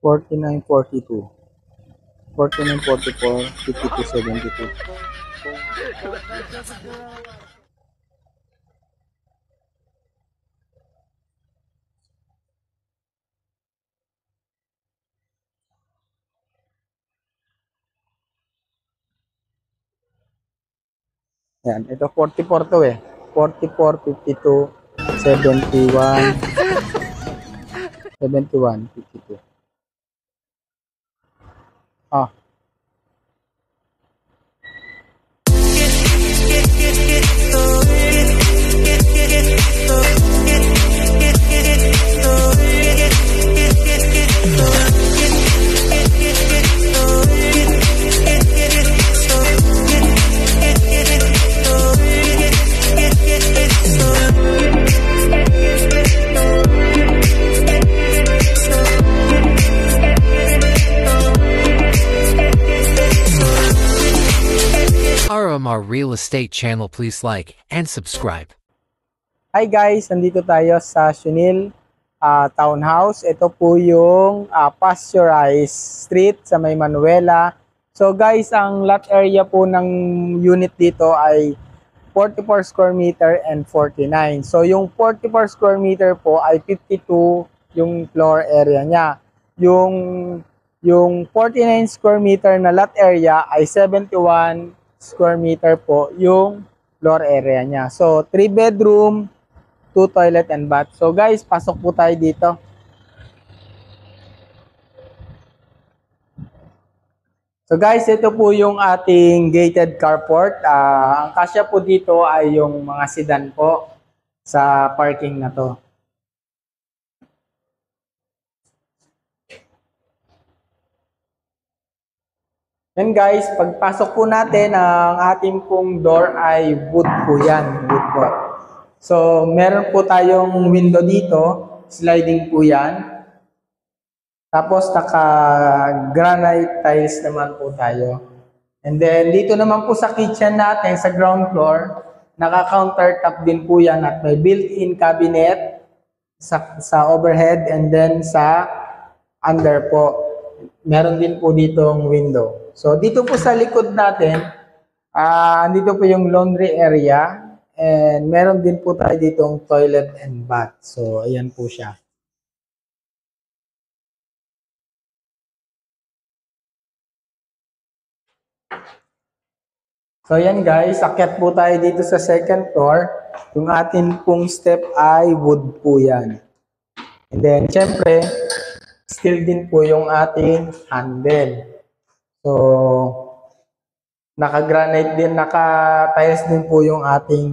49, 42. 49, 44, 52, 72. Yan, ito 44 to eh. 44, 52, 71, 71, 52. Ah, RMR Real Estate channel, please like and subscribe. hi guys, nandito tayo sa Sunil Townhouse. Ito po yung Pasteurized Street sa May Manuela. So guys, ang lot area po ng unit dito ay 44 square meter and 49. So yung 44 square meter po ay 52 yung floor area niya. Yung 49 square meter na lot area ay 71 square meter po yung floor area niya. So 3 bedroom, 2 toilet and bath. So guys, pasok po tayo dito. So guys, ito po yung ating gated carport. Ang kasya po dito ay yung mga sedan po sa parking na to. Yan guys, pagpasok po natin, ang ating pong door ay wood po yan. Wood po. So meron po tayong window dito. Sliding po yan. Tapos naka-granite tiles naman po tayo. And then dito naman po sa kitchen natin sa ground floor, naka-countertop din po yan at may built-in cabinet sa overhead and then sa under po. Meron din po ditong window. So dito po sa likod natin, dito po yung laundry area and meron din po tayo ditong toilet and bath. So ayan po siya. So yan guys, akyat po tayo dito sa second floor. Yung atin pong step ay wood po yan. And then syempre, steel din po yung ating handle. So, naka-granite din, naka-tiles din po yung ating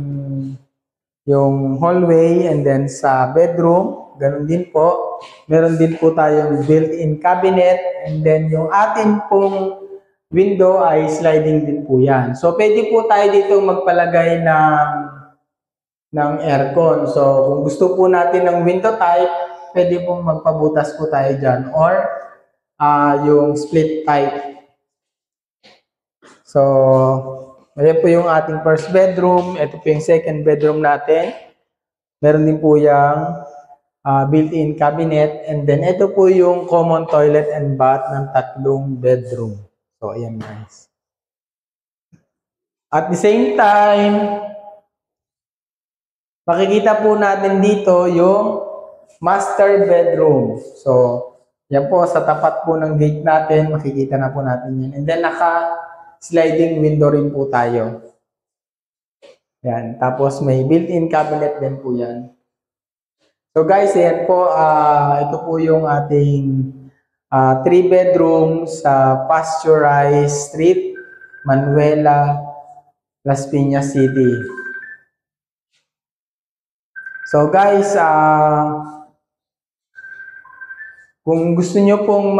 yung hallway and then sa bedroom, ganun din po. Meron din po tayong built-in cabinet and then yung atin pong window ay sliding din po yan. So, pwede po tayo dito magpalagay ng aircon. So, kung gusto po natin ng window type, pwede pong magpabutas po tayo dyan. Or, yung split type. So, ayan po yung ating first bedroom. Ito po yung second bedroom natin. Meron din po yung built-in cabinet. And then, ito po yung common toilet and bath ng 3 bedroom. So, ayan guys. At the same time, makikita po natin dito yung master bedroom. So, yan po, sa tapat po ng gate natin, makikita na po natin yan. And then, naka-sliding window rin po tayo. Yan. Tapos, may built-in cabinet din po yan. So, guys, yan po, ito po yung ating 3 bedroom sa Pasteurized Street, Manuela, Las Piñas City. So guys, kung gusto nyo pong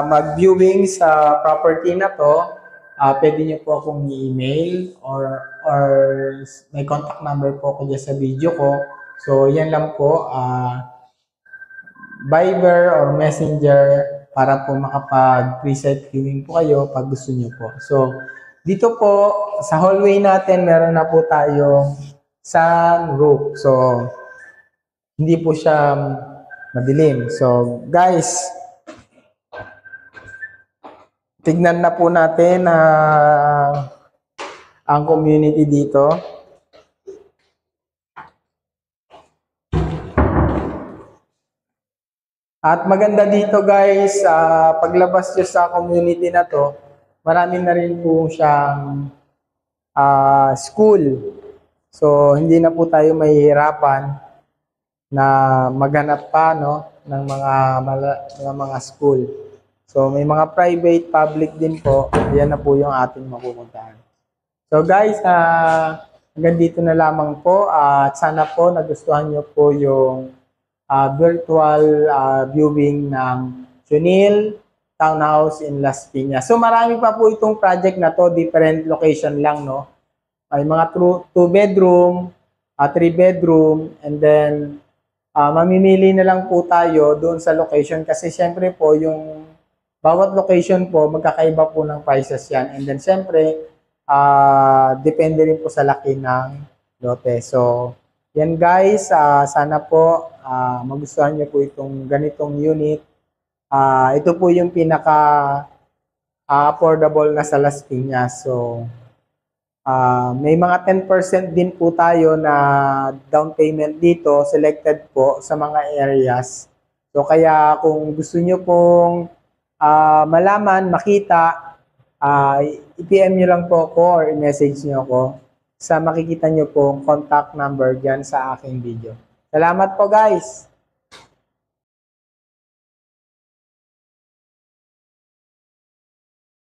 mag-viewing sa property na to, pwede nyo po akong i-email or may contact number po ako dyan sa video ko. So yan lang po. Viber or Messenger para po makapag preset viewing po kayo pag gusto niyo po. So, dito po sa hallway natin meron na po tayong sunroof. So, hindi po siya madilim. So, guys, tignan na po natin ang community dito. At maganda dito guys, paglabas nyo sa community na to, marami na rin po siyang school. So, hindi na po tayo mahihirapan na maghanap pa ng mga school. So, may mga private, public din po. Yan na po yung ating mapupuntahan. So guys, hanggang dito na lamang po. At sana po nagustuhan nyo po yung virtual viewing ng Chunil Townhouse in Las Piñas. So marami pa po itong project na to, different location lang, no? May mga 2 bedroom, 3 bedroom, and then mamimili na lang po tayo doon sa location kasi syempre po yung bawat location po magkakaiba po ng prices yan. And then syempre, depende rin po sa laki ng lote. So, yan guys, sana po magustuhan nyo po itong ganitong unit. Ito po yung pinaka affordable na sa Las Piñas. So, may mga 10% din po tayo na down payment dito, selected po sa mga areas. So, kaya kung gusto nyo pong malaman, makita, i-PM nyo lang po ako or i-message nyo ako sa makikita nyo pong contact number dyan sa aking video. Salamat po guys!